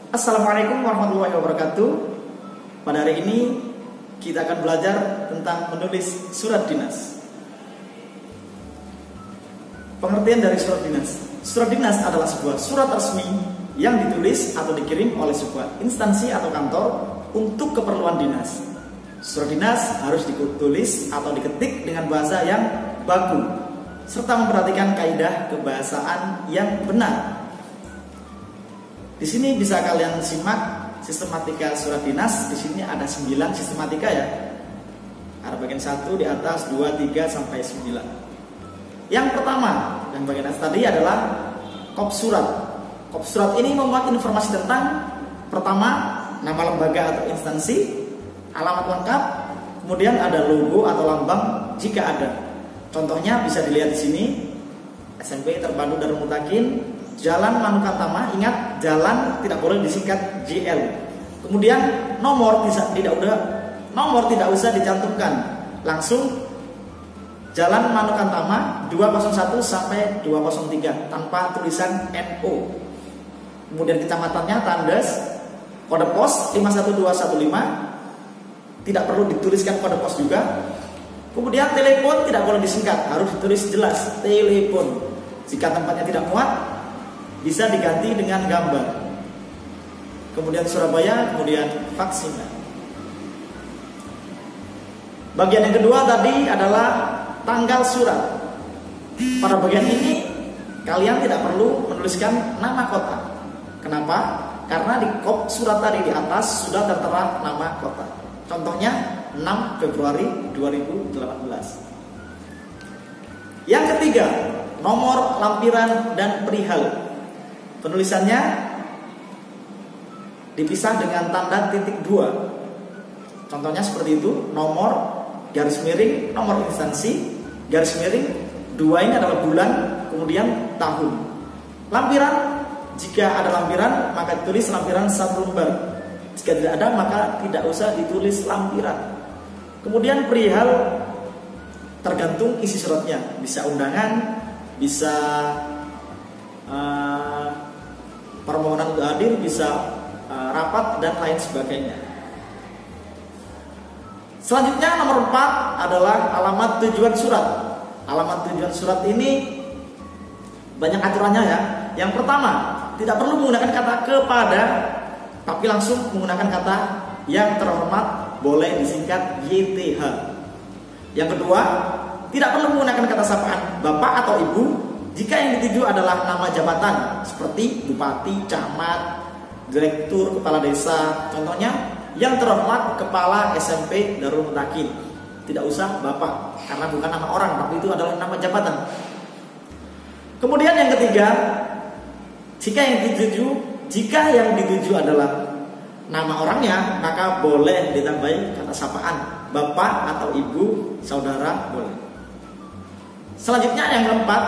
Assalamualaikum warahmatullahi wabarakatuh. Pada hari ini kita akan belajar tentang menulis surat dinas. Pengertian dari surat dinas. Surat dinas adalah sebuah surat resmi yang ditulis atau dikirim oleh sebuah instansi atau kantor untuk keperluan dinas. Surat dinas harus ditulis atau diketik dengan bahasa yang baku serta memperhatikan kaidah kebahasaan yang benar. Di sini bisa kalian simak sistematika surat dinas. Di sini ada 9 sistematika ya. Ada bagian 1 di atas, 2, 3 sampai 9. Yang pertama, yang bagian atas tadi adalah kop surat. Kop surat ini memuat informasi tentang pertama, nama lembaga atau instansi, alamat lengkap, kemudian ada logo atau lambang jika ada. Contohnya bisa dilihat di sini. SMP Terpadu Darul Mutakin, Jalan Manukan Tama. Ingat, jalan tidak boleh disingkat JL. Kemudian nomor tidak usah dicantumkan, langsung Jalan Manukan Tama 201 sampai 203 tanpa tulisan NO. Kemudian kecamatannya Tandes, kode pos 51215, tidak perlu dituliskan kode pos juga. Kemudian telepon tidak boleh disingkat, harus ditulis jelas telepon. Jika tempatnya tidak muat, bisa diganti dengan gambar. Kemudian Surabaya, kemudian vaksinnya. Bagian yang kedua tadi adalah tanggal surat. Pada bagian ini kalian tidak perlu menuliskan nama kota. Kenapa? Karena di kop surat tadi di atas sudah tertera nama kota. Contohnya 6 Februari 2018. Yang ketiga, nomor lampiran dan perihal. Penulisannya dipisah dengan tanda titik 2. Contohnya seperti itu, nomor garis miring, nomor instansi, garis miring 2 ini adalah bulan, kemudian tahun. Lampiran, jika ada lampiran maka ditulis lampiran 1 lembar. Jika tidak ada maka tidak usah ditulis lampiran. Kemudian perihal tergantung isi suratnya, bisa undangan, bisa permohonan untuk hadir, bisa rapat dan lain sebagainya. Selanjutnya nomor 4 adalah alamat tujuan surat. Alamat tujuan surat ini banyak aturannya ya. Yang pertama, tidak perlu menggunakan kata kepada, tapi langsung menggunakan kata yang terhormat, boleh disingkat YTH. Yang kedua, tidak perlu menggunakan kata sapaan bapak atau ibu jika yang dituju adalah nama jabatan seperti bupati, camat, direktur, kepala desa. Contohnya, yang terhormat kepala SMP Darul Mutakin. Tidak usah bapak karena bukan nama orang, tapi itu adalah nama jabatan. Kemudian yang ketiga, jika yang dituju adalah nama orangnya, maka boleh ditambahi kata sapaan bapak atau ibu, saudara, boleh. Selanjutnya yang keempat,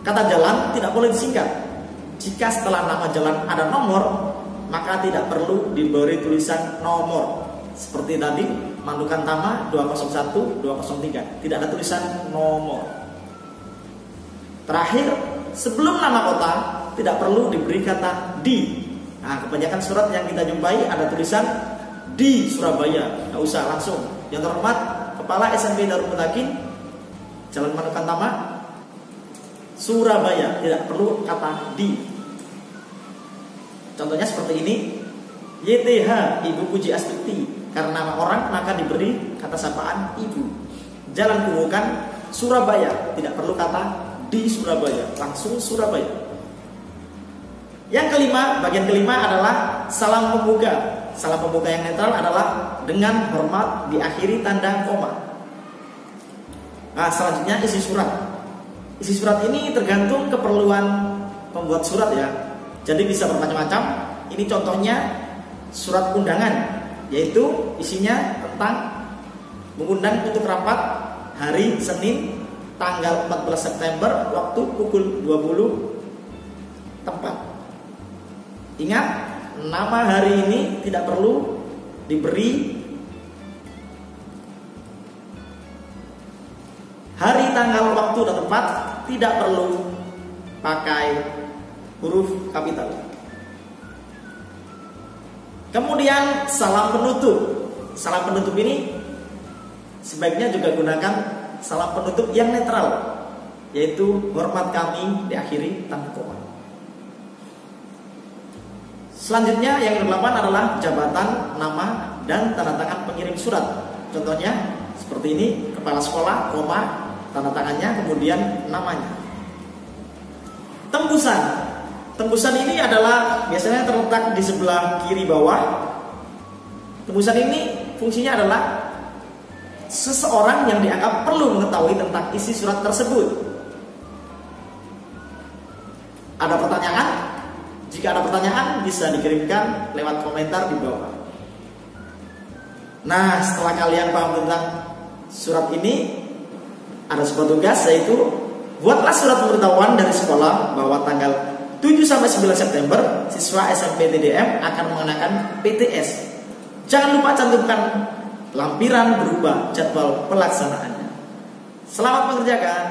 kata jalan tidak boleh disingkat. Jika setelah nama jalan ada nomor, maka tidak perlu diberi tulisan nomor. Seperti tadi, Manukan Tama 201, 203, tidak ada tulisan nomor. Terakhir, sebelum nama kota tidak perlu diberi kata di. Nah, kebanyakan surat yang kita jumpai ada tulisan di Surabaya, nggak usah, langsung yang terhormat kepala SMP Darul Mutakin, Jalan Manukan Tama, Surabaya, tidak perlu kata di. Contohnya seperti ini, YTH Ibu Puji Astuti, karena nama orang maka diberi kata sapaan ibu. Jalan Kubukan, Surabaya, tidak perlu kata di Surabaya, langsung Surabaya. Yang kelima, bagian kelima adalah salam pembuka. Salam pembuka yang netral adalah dengan hormat diakhiri tanda koma. Nah, selanjutnya isi surat. Isi surat ini tergantung keperluan pembuat surat ya. Jadi bisa bermacam-macam. Ini contohnya surat undangan, yaitu isinya tentang mengundang untuk rapat hari Senin tanggal 14 September waktu pukul 20 tempat. Ingat, nama hari ini tidak perlu diberi hari, tanggal, waktu, dan tempat, tidak perlu pakai huruf kapital. Kemudian salam penutup. Salam penutup ini sebaiknya juga gunakan salam penutup yang netral, yaitu hormat kami diakhiri tanpa koma. Selanjutnya yang ke-8 adalah jabatan, nama, dan tanda tangan pengirim surat. Contohnya seperti ini, kepala sekolah, koma, tanda tangannya, kemudian namanya. Tembusan. Tembusan ini adalah biasanya terletak di sebelah kiri bawah. Tembusan ini fungsinya adalah seseorang yang dianggap perlu mengetahui tentang isi surat tersebut. Ada pertanyaan? Jika ada pertanyaan bisa dikirimkan lewat komentar di bawah. Nah, setelah kalian paham tentang surat ini, ada sebuah tugas, yaitu buatlah surat pemberitahuan dari sekolah bahwa tanggal 7-9 September siswa SMP TDM akan mengenakan PTS. Jangan lupa cantumkan lampiran berupa jadwal pelaksanaannya. Selamat mengerjakan.